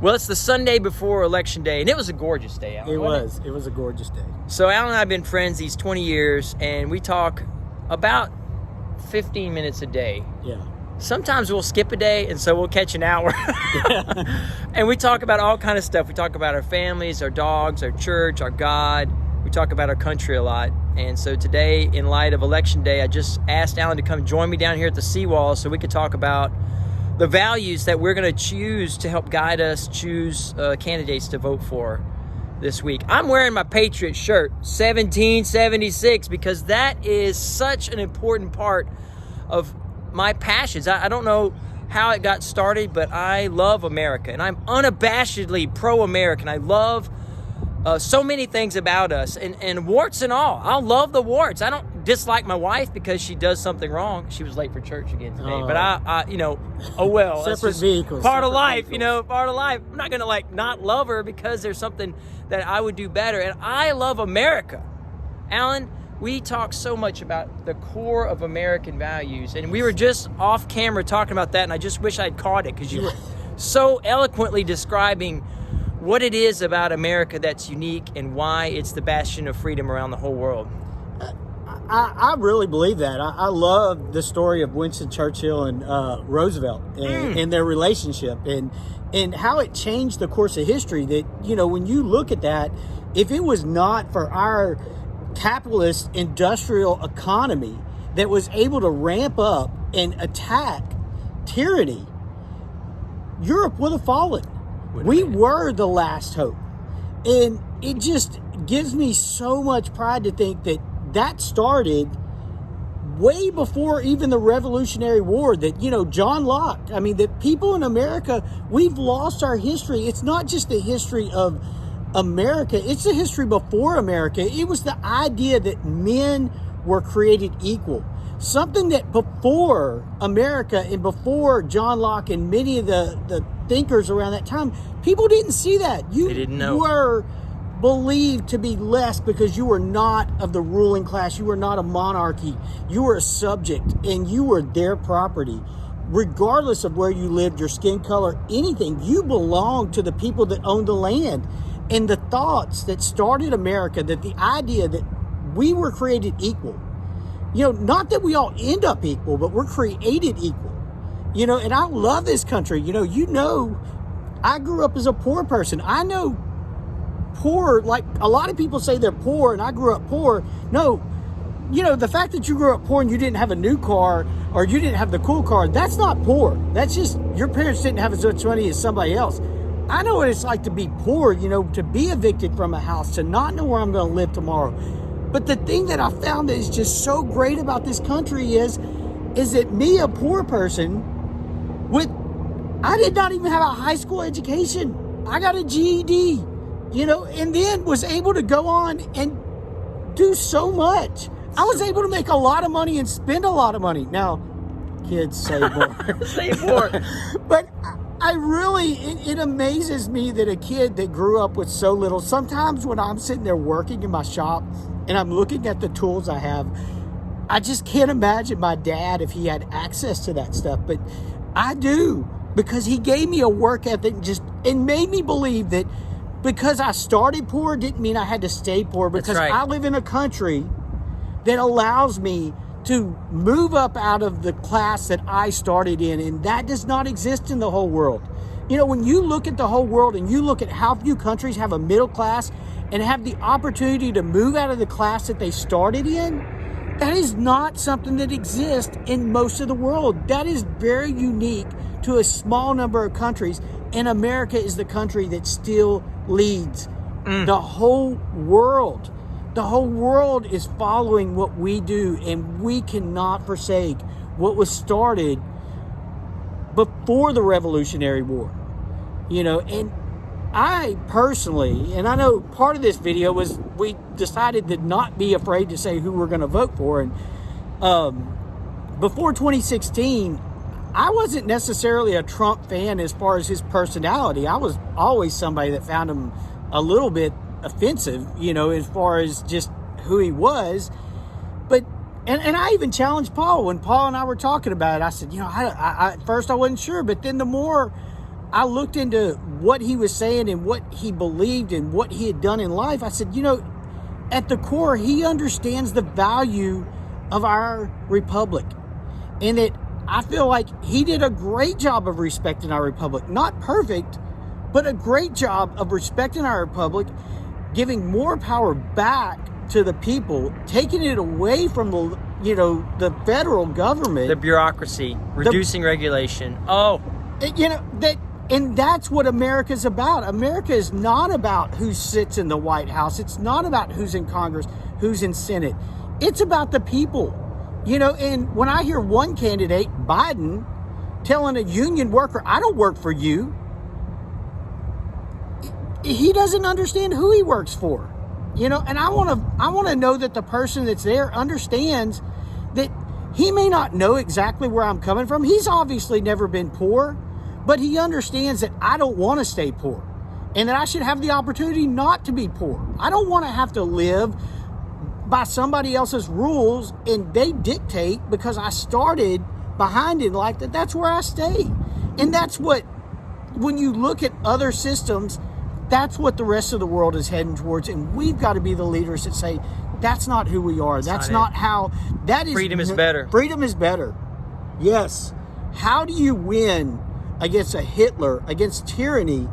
Well, it's the Sunday before Election Day, and it was a gorgeous day, Alan. It was a gorgeous day. So Alan and I have been friends these 20 years, and we talk about 15 minutes a day. Yeah. Sometimes we'll skip a day, and so we'll catch an hour. And we talk about all kind of stuff. We talk about our families, our dogs, our church, our God. We talk about our country a lot. And so today, in light of Election Day, I just asked Alan to come join me down here at the Seawall so we could talk about the values that we're going to choose to help guide us choose candidates to vote for this week. I'm wearing my Patriot shirt, 1776, because that is such an important part of my passions. I don't know how it got started, but I love America, and I'm unabashedly pro-American. I love so many things about us, and warts and all. I'll love the warts. I don't dislike my wife because she does something wrong. She was late for church again today, but I oh well. Separate vehicles. Part of life, part of life. I'm not gonna not love her because there's something that I would do better. And I love America. Alan, we talk so much about the core of American values, and we were just off camera talking about that, and I just wish I'd caught it because you were so eloquently describing what it is about America that's unique and why it's the bastion of freedom around the whole world. I really believe that. I love the story of Winston Churchill and Roosevelt and their relationship and how it changed the course of history. That, when you look at that, if it was not for our capitalist industrial economy that was able to ramp up and attack tyranny, Europe would have fallen. We were the last hope. And it just gives me so much pride to think that started way before even the Revolutionary War, that, John Locke, that people in America, we've lost our history. It's not just the history of America, it's the history before America. It was the idea that men were created equal. Something that before America and before John Locke and many of the thinkers around that time, people didn't see that. They didn't know. You were believed to be less because you were not of the ruling class. You were not a monarchy. You were a subject, and you were their property. Regardless of where you lived, your skin color, anything, you belonged to the people that owned the land. And the thoughts that started America, that the idea that we were created equal, not that we all end up equal, but we're created equal, and I love this country. I grew up as a poor person. I know poor, like a lot of people say they're poor, and I grew up poor. No, the fact that you grew up poor and you didn't have a new car or you didn't have the cool car, that's not poor. That's just your parents didn't have as much money as somebody else. I know what it's like to be poor, to be evicted from a house, to not know where I'm going to live tomorrow. But the thing that I found that is just so great about this country is that me, a poor person, I did not even have a high school education. I got a GED, and then was able to go on and do so much. I was able to make a lot of money and spend a lot of money. Now, kids, save more. Save more. But I really, it amazes me that a kid that grew up with so little, sometimes when I'm sitting there working in my shop and I'm looking at the tools I have, I just can't imagine my dad if he had access to that stuff. But I do, because he gave me a work ethic and made me believe that because I started poor didn't mean I had to stay poor, because I live in a country that allows me to move up out of the class that I started in, and that does not exist in the whole world. When you look at the whole world and you look at how few countries have a middle class and have the opportunity to move out of the class that they started in, that is not something that exists in most of the world. That is very unique to a small number of countries, and America is the country that still leads the whole world. The whole world is following what we do, and we cannot forsake what was started before the Revolutionary War. And I personally, and I know part of this video was we decided to not be afraid to say who we're going to vote for. And before 2016, I wasn't necessarily a Trump fan as far as his personality. I was always somebody that found him a little bit offensive, as far as just who he was. But and I even challenged Paul when Paul and I were talking about it. I said, I at first I wasn't sure, but then the more I looked into what he was saying and what he believed and what he had done in life. I said, at the core, he understands the value of our republic. And I feel like he did a great job of respecting our republic. Not perfect, but a great job of respecting our republic, giving more power back to the people, taking it away from the federal government. The bureaucracy, reducing regulation. And that's what America's about. America is not about who sits in the White House. It's not about who's in Congress, who's in Senate. It's about the people. And when I hear one candidate, Biden, telling a union worker, I don't work for you, he doesn't understand who he works for. And I want to know that the person that's there understands that he may not know exactly where I'm coming from. He's obviously never been poor, but he understands that I don't want to stay poor and that I should have the opportunity not to be poor. I don't want to have to live by somebody else's rules and they dictate because I started behind in life that that's where I stay. And that's what, when you look at other systems, that's what the rest of the world is heading towards. And we've got to be the leaders that say, that's not who we are. That's not how, that is. Freedom is better. Freedom is better. Yes. How do you win against a Hitler, against tyranny,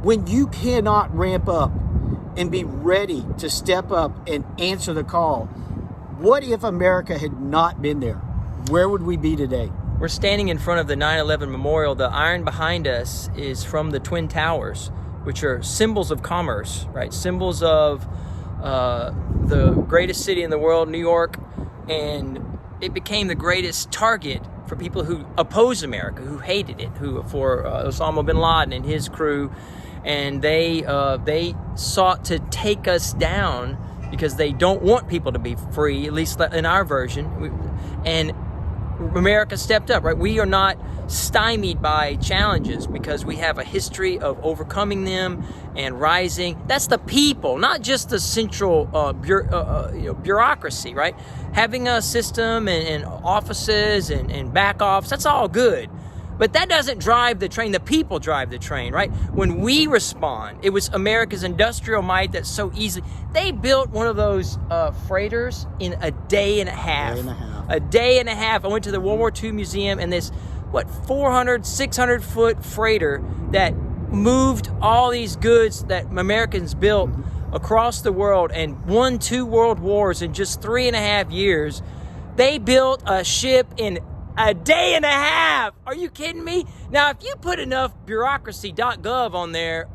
when you cannot ramp up and be ready to step up and answer the call? What if America had not been there? Where would we be today? We're standing in front of the 9/11 memorial. The iron behind us is from the Twin Towers, which are symbols of commerce, right? Symbols of the greatest city in the world, New York, and it became the greatest target for people who oppose America, who hated it, for Osama bin Laden and his crew, and they sought to take us down because they don't want people to be free, at least in our version. And America stepped up, right? We are not stymied by challenges because we have a history of overcoming them and rising. That's the people, not just the central bureaucracy, right? Having a system and offices and back office, that's all good. But that doesn't drive the train. The people drive the train, right? When we respond, it was America's industrial might that so easily. They built one of those freighters in a day and a half. A day and a half. I went to the World War II Museum, and this, 400, 600 foot freighter that moved all these goods that Americans built across the world and won 2 world wars in just 3.5 years. They built a ship in a day and a half. Are you kidding me? Now, if you put enough bureaucracy.gov on there,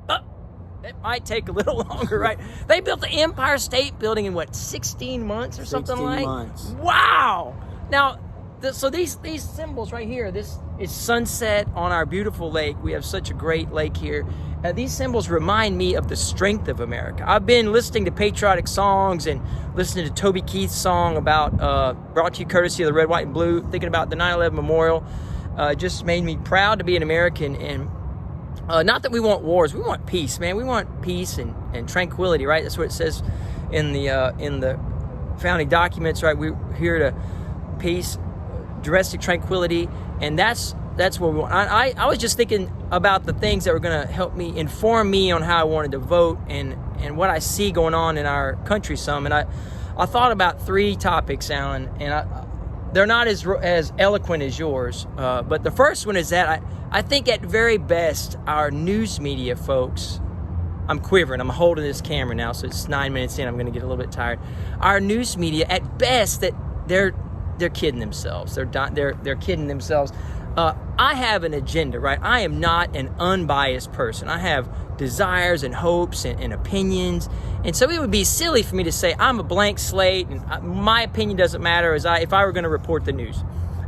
it might take a little longer, right? They built the Empire State Building in 16 months or something like? 16 months. Wow. Now, so these symbols right here, this is sunset on our beautiful lake. We have such a great lake here. These symbols remind me of the strength of America. I've been listening to patriotic songs and listening to Toby Keith's song about, brought to you courtesy of the Red, White, and Blue, thinking about the 9/11 memorial. Just made me proud to be an American. And not that we want wars, we want peace, man. We want peace and tranquility, right? That's what it says in the founding documents, right? We're here to peace, domestic tranquility, and that's what we want. I was just thinking about the things that were going to help me, inform me on how I wanted to vote and what I see going on in our country some. And I thought about 3 topics, Alan, and they're not as eloquent as yours. But the first one is that I think at very best, our news media folks, I'm quivering. I'm holding this camera now, so it's 9 minutes in. I'm going to get a little bit tired. Our news media, at best, that they're kidding themselves. They're kidding themselves. I have an agenda, right? I am not an unbiased person. I have desires and hopes and opinions. And so it would be silly for me to say I'm a blank slate and my opinion doesn't matter if I were going to report the news.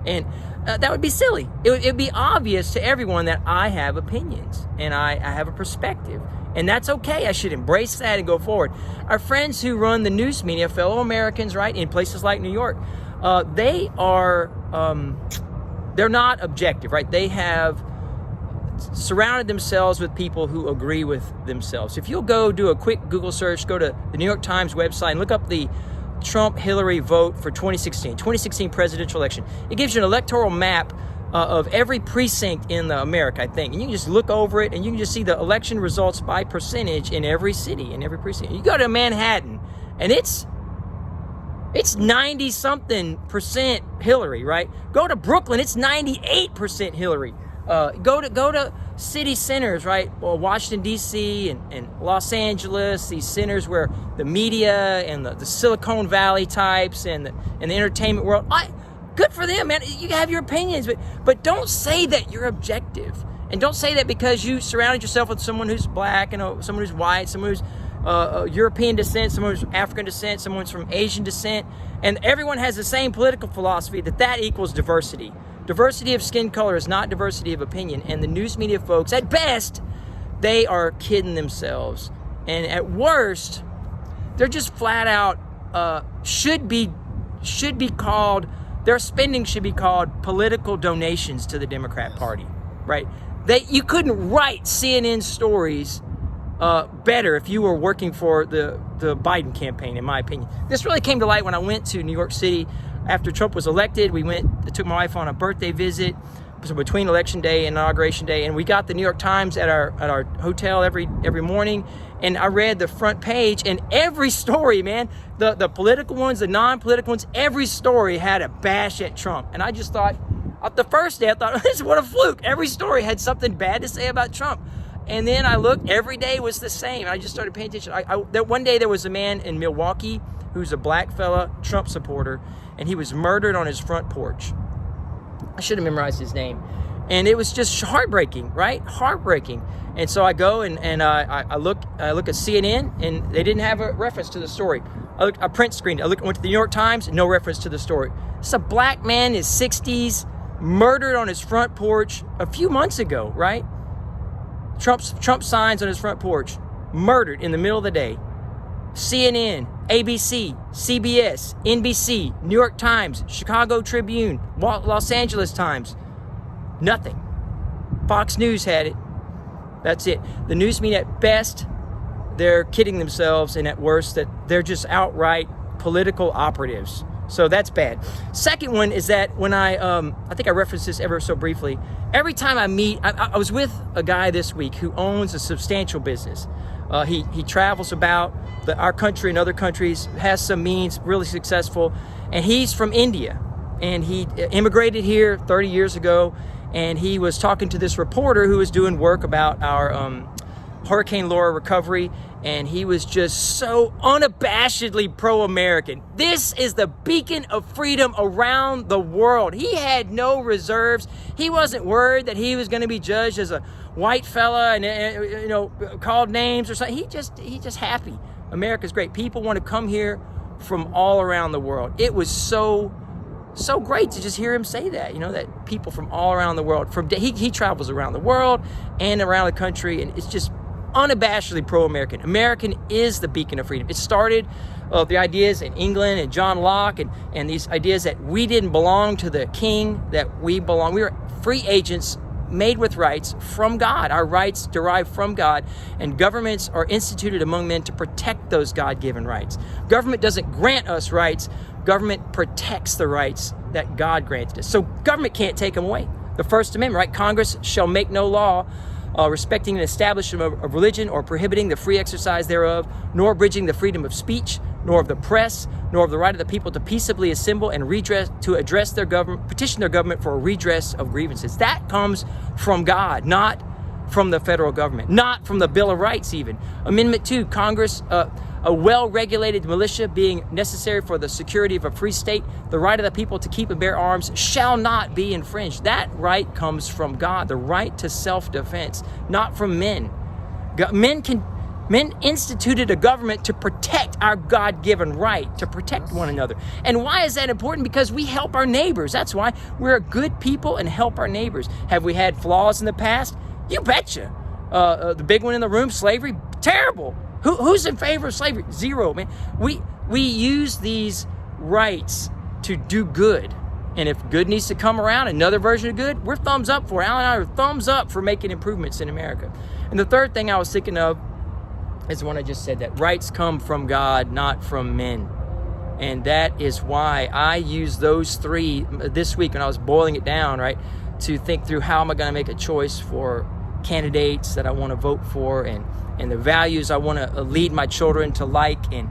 And that would be silly. It would be obvious to everyone that I have opinions and I have a perspective. And that's okay. I should embrace that and go forward. Our friends who run the news media, fellow Americans, right, in places like New York, they are... they're not objective, right? They have surrounded themselves with people who agree with themselves. If you'll go do a quick Google search, go to the New York Times website and look up the Trump-Hillary vote for 2016 presidential election. It gives you an electoral map of every precinct in America, I think. And you can just look over it and you can just see the election results by percentage in every city, in every precinct. You go to Manhattan and it's 90-something% Hillary, right? Go to Brooklyn, it's 98% Hillary. Go to city centers, right? Well, Washington, D.C. and Los Angeles, these centers where the media and the Silicon Valley types and the entertainment world, good for them, man. You have your opinions, but don't say that you're objective. And don't say that because you surrounded yourself with someone who's black, someone who's white, someone who's European descent, someone who's African descent, someone who's from Asian descent, and everyone has the same political philosophy that equals diversity. Diversity of skin color is not diversity of opinion, and the news media folks, at best, they are kidding themselves, and at worst, they're just flat out should be called. Their spending should be called political donations to the Democrat Party, right? You couldn't write CNN stories better if you were working for the Biden campaign, in my opinion. This really came to light when I went to New York City after Trump was elected. I took my wife on a birthday visit, so between Election Day and Inauguration Day, and we got the New York Times at our hotel every morning, and I read the front page, and every story, man, the political ones, the non-political ones, every story had a bash at Trump. And I just thought, the first day I thought, what a fluke. Every story had something bad to say about Trump. And then I looked, every day was the same. I just started paying attention. One day there was a man in Milwaukee who's a black fella, Trump supporter, and he was murdered on his front porch. I should have memorized his name. And it was just heartbreaking, right? Heartbreaking. And so I go and I look at CNN, and they didn't have a reference to the story. I print screened it. Went to the New York Times, no reference to the story. It's a black man in his 60s, murdered on his front porch a few months ago, right? Trump signs on his front porch, murdered in the middle of the day. CNN, ABC, CBS, NBC, New York Times, Chicago Tribune, Los Angeles Times, nothing. Fox News had it. That's it. The news media, at best, they're kidding themselves, and at worst, that they're just outright political operatives. So that's bad. Second one is that when I think I referenced this ever so briefly, every time I meet, I was with a guy this week who owns a substantial business. He travels about our country and other countries, has some means, really successful, and he's from India. And he immigrated here 30 years ago, and he was talking to this reporter who was doing work about our Hurricane Laura recovery, and he was just so unabashedly pro-American. This is the beacon of freedom around the world. He had no reserves. He wasn't worried that he was going to be judged as a white fella and called names or something. He's just happy. America's great. People want to come here from all around the world. It was so great to just hear him say that, that people from all around the world, he travels around the world and around the country, and it's just unabashedly pro-American. American is the beacon of freedom. It started the ideas in England and John Locke and these ideas that we didn't belong to the king, that we belong. We were free agents made with rights from God. Our rights derive from God, and governments are instituted among men to protect those God-given rights. Government doesn't grant us rights. Government protects the rights that God granted us. So government can't take them away. The First Amendment, right? Congress shall make no law respecting an establishment of religion or prohibiting the free exercise thereof, nor abridging the freedom of speech, nor of the press, nor of the right of the people to peaceably assemble and address their government, petition their government for a redress of grievances. That comes from God, not from the federal government, not from the Bill of Rights even. Amendment 2, Congress, a well-regulated militia being necessary for the security of a free state, the right of the people to keep and bear arms shall not be infringed. That right comes from God, the right to self-defense, not from men. Men instituted a government to protect our God-given right, to protect one another. And why is that important? Because we help our neighbors. That's why we're a good people and help our neighbors. Have we had flaws in the past? You betcha. The big one in the room, slavery, terrible. Who's in favor of slavery? Zero, man. We use these rights to do good. And if good needs to come around, another version of good, we're thumbs up for it. Alan and I are thumbs up for making improvements in America. And the third thing I was thinking of is the one I just said, that rights come from God, not from men. And that is why I use those three this week when I was boiling it down, right, to think through how am I going to make a choice for candidates that I want to vote for, and the values I want to lead my children to like and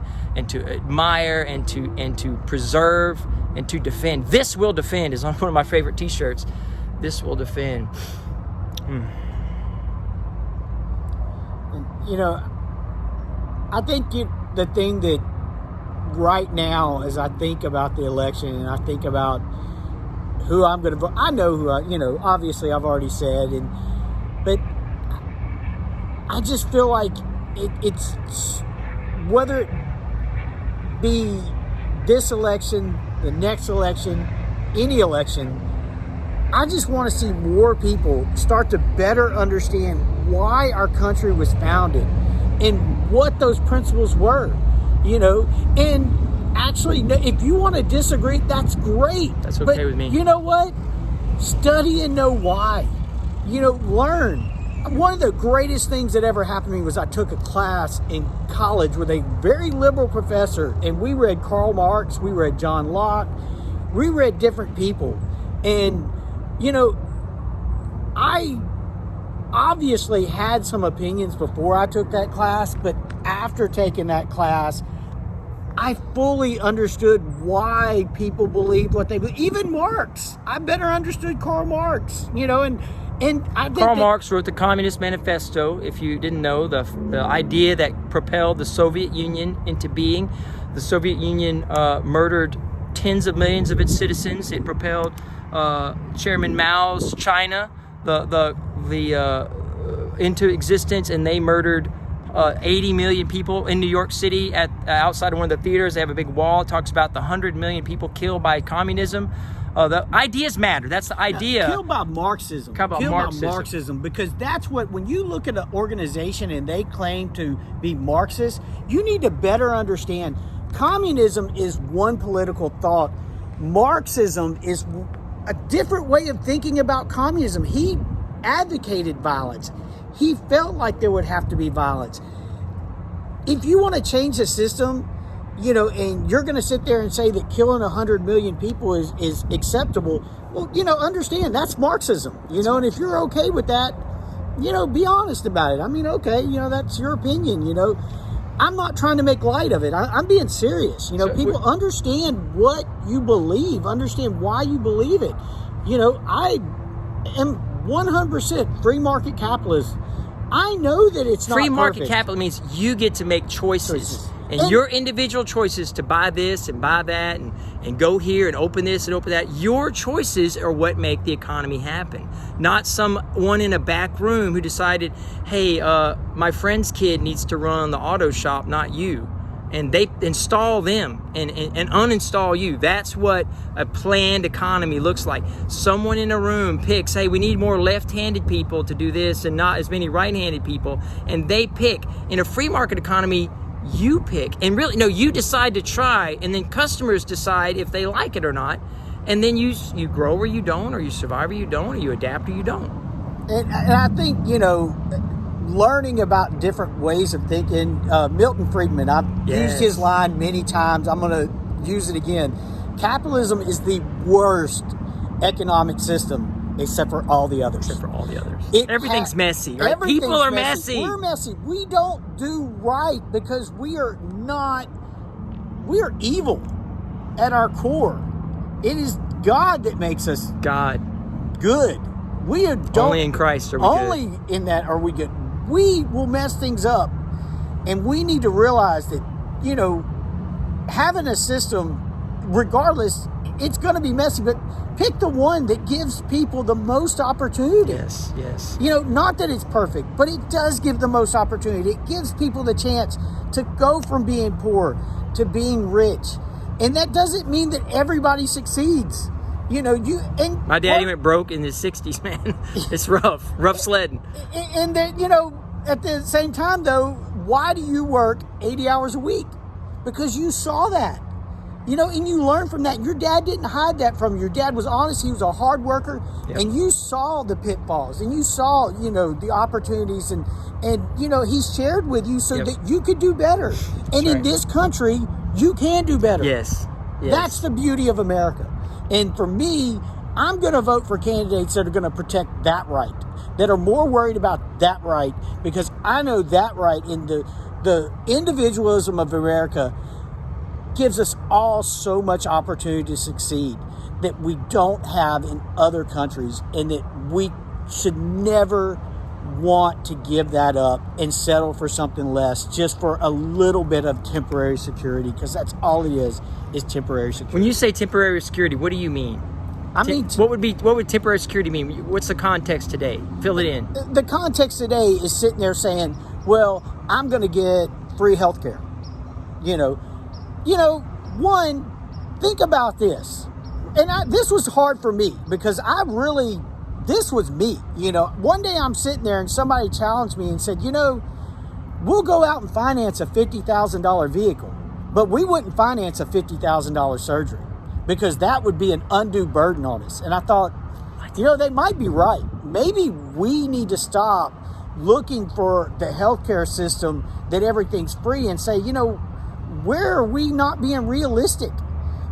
to admire and to preserve and to defend. This will defend is on one of my favorite t-shirts. This will defend. You know, I think the thing that right now, as I think about the election and I think about who I'm going to vote, I know who obviously I've already said, but I just feel like it's whether it be this election, the next election, any election, I just want to see more people start to better understand why our country was founded and what those principles were, and actually, if you want to disagree, that's great. That's okay but with me. You know what? Study and know why. Learn. One of the greatest things that ever happened to me was I took a class in college with a very liberal professor, and we read Karl Marx, we read John Locke, we read different people. And, I obviously had some opinions before I took that class, but after taking that class, I fully understood why people believed what they believed. Even Marx. I better understood Karl Marx, and I think Karl Marx wrote the Communist Manifesto. If you didn't know, the idea that propelled the Soviet Union into being. The Soviet Union murdered tens of millions of its citizens. It propelled Chairman Mao's China into existence, and they murdered 80 million people in New York City outside of one of the theaters. They have a big wall. It talks about the 100 million people killed by communism. The ideas matter. That's the idea. Killed by Marxism. By Marxism. Because that's when you look at an organization and they claim to be Marxist, you need to better understand communism is one political thought. Marxism is a different way of thinking about communism. He advocated violence. He felt like there would have to be violence. If you want to change the system, and you're going to sit there and say that killing 100 million people is acceptable, well, understand that's Marxism, and if you're okay with that, be honest about it. I mean, okay, that's your opinion, I'm not trying to make light of it. I'm being serious. People understand what you believe, understand why you believe it. I am 100% free market capitalist. I know that it's not free market perfect. capital means you get to make choices. And your individual choices to buy this and buy that and go here and open this and open that, your choices are what make the economy happen. Not someone in a back room who decided, hey, my friend's kid needs to run the auto shop, not you. And they install them and uninstall you. That's what a planned economy looks like. Someone in a room picks, hey, we need more left-handed people to do this and not as many right-handed people. And they pick. In a free market economy, you pick. And really, no, you decide to try, and then customers decide if they like it or not. And then you grow or you don't, or you survive or you don't, or you adapt or you don't. And I think, learning about different ways of thinking. Milton Friedman, I've used his line many times. I'm going to use it again. Capitalism is the worst economic system except for all the others. Everything's messy, right? People are messy. We're messy. We don't do right because we are evil at our core. It is God that makes us good. We don't, only in Christ are we only good. In that are we good. We will mess things up, and we need to realize that having a system, regardless, it's going to be messy, but pick the one that gives people the most opportunity. Yes. Not that it's perfect, but it does give the most opportunity. It gives people the chance to go from being poor to being rich. And that doesn't mean that everybody succeeds. My daddy went broke in his 60s, man. It's rough sledding. And that, at the same time, though, why do you work 80 hours a week? Because you saw that. And you learn from that. Your dad didn't hide that from you. Your dad was honest. He was a hard worker. Yep. And you saw the pitfalls. And you saw, the opportunities. And he's shared with you so that you could do better. And in this country, you can do better. Yes. That's the beauty of America. And for me, I'm going to vote for candidates that are going to protect that right, that are more worried about that right, because I know that right in the individualism of America gives us all so much opportunity to succeed that we don't have in other countries, and that we should never want to give that up and settle for something less just for a little bit of temporary security, because that's all it is temporary security. When you say temporary security, what do you mean? I mean, what would temporary security mean? What's the context today? Fill it in. The context today is sitting there saying, well, I'm going to get free health care. One, think about this. And this was hard for me because this was me. One day I'm sitting there and somebody challenged me and said, we'll go out and finance a $50,000 vehicle, but we wouldn't finance a $50,000 surgery because that would be an undue burden on us. And I thought, they might be right. Maybe we need to stop looking for the healthcare system that everything's free and say, where are we not being realistic?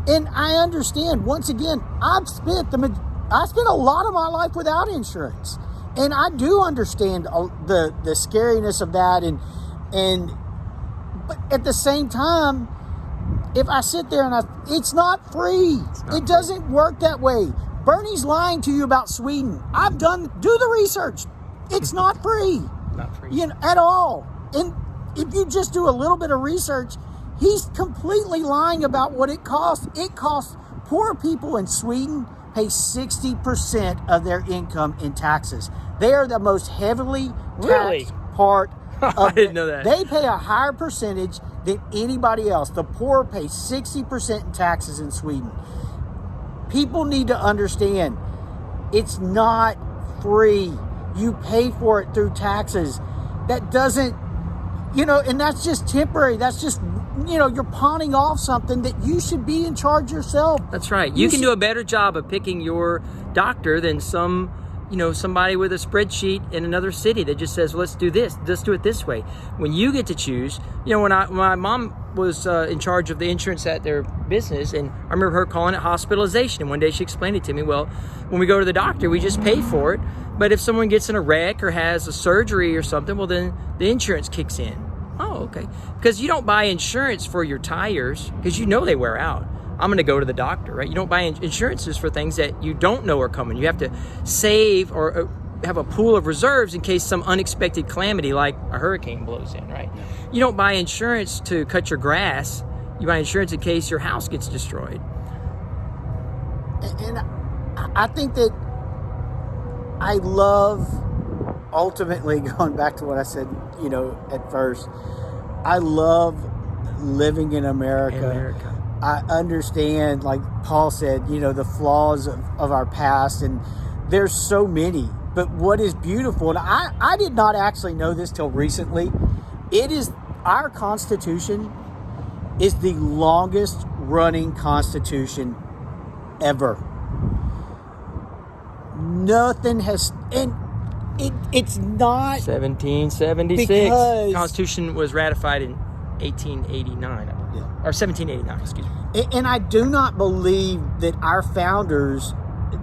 And I understand, once again, I've spent a lot of my life without insurance. And I do understand the scariness of that. But at the same time, if I sit there and it's not free. It doesn't work that way. Bernie's lying to you about Sweden. Do the research. It's not free. Not free. At all. And if you just do a little bit of research, he's completely lying about what it costs. It costs poor people in Sweden pay 60% of their income in taxes. They are the most heavily taxed part I didn't know that. They pay a higher percentage than anybody else. The poor pay 60% in taxes in Sweden. People need to understand it's not free. You pay for it through taxes. That doesn't, and that's just temporary. That's just, you're pawning off something that you should be in charge yourself. That's right. You can do a better job of picking your doctor than somebody with a spreadsheet in another city that just says, let's do this. Let's do it this way. When you get to choose, when my mom was in charge of the insurance at their business, and I remember her calling it hospitalization. And one day she explained it to me. Well, when we go to the doctor, we just pay for it. But if someone gets in a wreck or has a surgery or something, well, then the insurance kicks in. Oh, okay. Because you don't buy insurance for your tires because they wear out. I'm going to go to the doctor, right? You don't buy insurances for things that you don't know are coming. You have to save or have a pool of reserves in case some unexpected calamity like a hurricane blows in, right? You don't buy insurance to cut your grass. You buy insurance in case your house gets destroyed. And I think that I love, ultimately, going back to what I said, at first, I love living in America. I understand, like Paul said, the flaws of our past, and there's so many. But what is beautiful, and I did not actually know this till recently, our Constitution is the longest running Constitution ever. Nothing has, and it's not 1776. because Constitution was ratified in 1889. Or 1789, excuse me. And I do not believe that our founders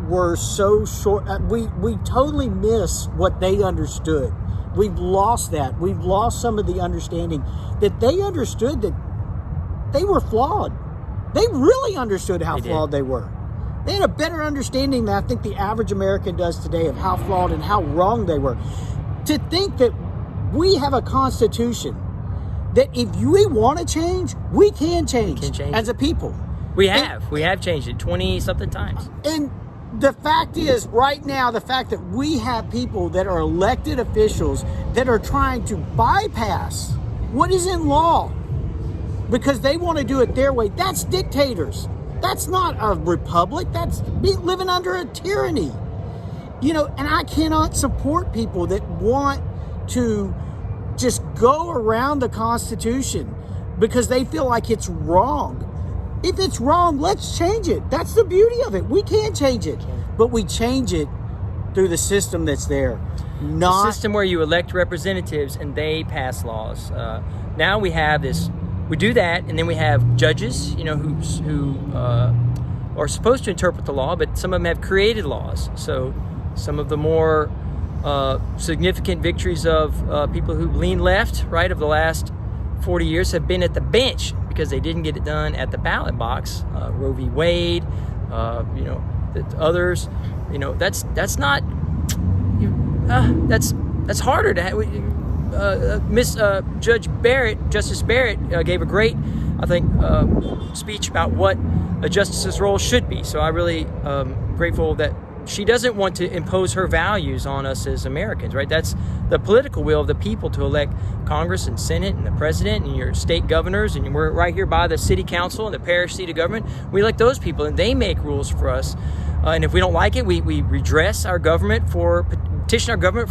were so short. We totally miss what they understood. We've lost that. We've lost some of the understanding that they understood that they were flawed. They really understood how flawed they were. They had a better understanding than I think the average American does today of how flawed and how wrong they were. To think that we have a Constitution that if we want to change, we can change as a people. We have changed it 20-something times. And the fact is, right now, the fact that we have people that are elected officials that are trying to bypass what is in law because they want to do it their way, that's dictators. That's not a republic. That's living under a tyranny. And I cannot support people that want to just go around the Constitution because they feel like it's wrong. If it's wrong, let's change it. That's the beauty of it. We can change it, but we change it through the system that's there. Not a system where you elect representatives and they pass laws. Now we have this. We do that, and then we have judges, who are supposed to interpret the law, but some of them have created laws. So some of the more significant victories of people who lean left, right, of the last 40 years have been at the bench because they didn't get it done at the ballot box. Roe v. Wade, others, that's not, that's harder to have. Justice Barrett gave a great, I think, speech about what a justice's role should be. So I really grateful that she doesn't want to impose her values on us as Americans, right? That's the political will of the people to elect Congress and Senate and the president and your state governors, and we're right here by the city council and the parish seat of government. We elect those people, and they make rules for us. And if we don't like it, we petition our government for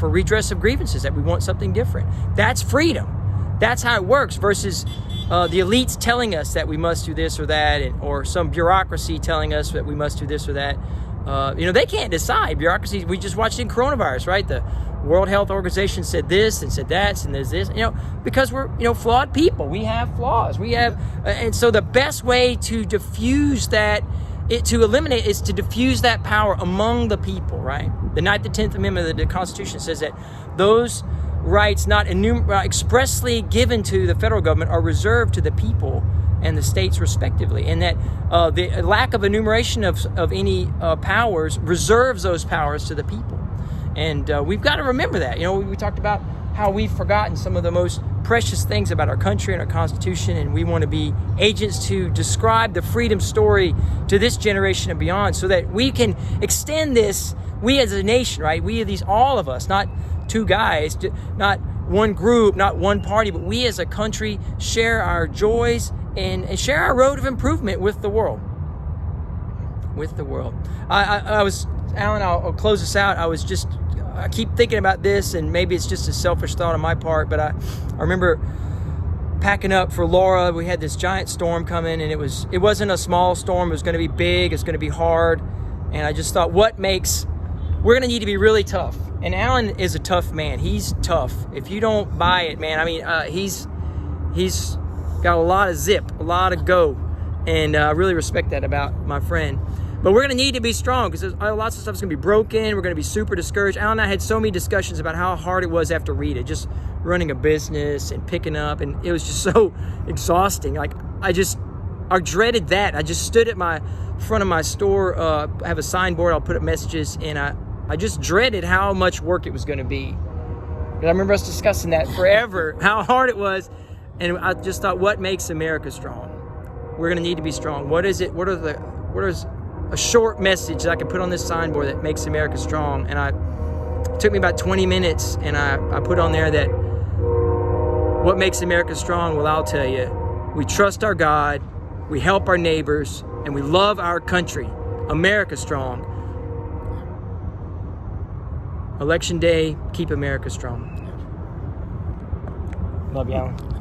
redress of grievances, that we want something different. That's freedom. That's how it works versus the elites telling us that we must do this or that, or some bureaucracy telling us that we must do this or that. They can't decide. Bureaucracy, we just watched in coronavirus, right? The World Health Organization said this and said that and there's this, because we're, flawed people. We have flaws. We have, and so the best way to diffuse that, to eliminate, is to diffuse that power among the people, right? The 9th and 10th Amendment of the Constitution says that those rights not expressly given to the federal government are reserved to the people and the states respectively, and that the lack of enumeration of any powers reserves those powers to the people. And we've got to remember that. We talked about how we've forgotten some of the most precious things about our country and our Constitution, and we want to be agents to describe the freedom story to this generation and beyond, so that we can extend this, we as a nation, right? We are all of us, not two guys, not one group, not one party, but we as a country share our joys and share our road of improvement with the world. I was, Alan, I'll close this out. I keep thinking about this, and maybe it's just a selfish thought on my part, but I remember packing up for Laura. We had this giant storm coming, and it wasn't a small storm. It was going to be big. It's going to be hard. And I just thought, we're going to need to be really tough. And Alan is a tough man. He's tough. If you don't buy it, man, he's got a lot of zip, a lot of go. And I really respect that about my friend. But we're going to need to be strong, because lots of stuff is going to be broken. We're going to be super discouraged. Alan and I had so many discussions about how hard it was after Rita, just running a business and picking up. And it was just so exhausting. Like, I dreaded that. I just stood at my front of my store. I have a signboard. I'll put up messages. And I just dreaded how much work it was going to be. Because I remember us discussing that forever, how hard it was. And I just thought, what makes America strong? We're going to need to be strong. What is it? What is a short message that I can put on this signboard that makes America strong? And it took me about 20 minutes, and I put on there that what makes America strong? Well, I'll tell you, we trust our God, we help our neighbors, and we love our country. America strong. Election day, keep America strong. Love you, Alan.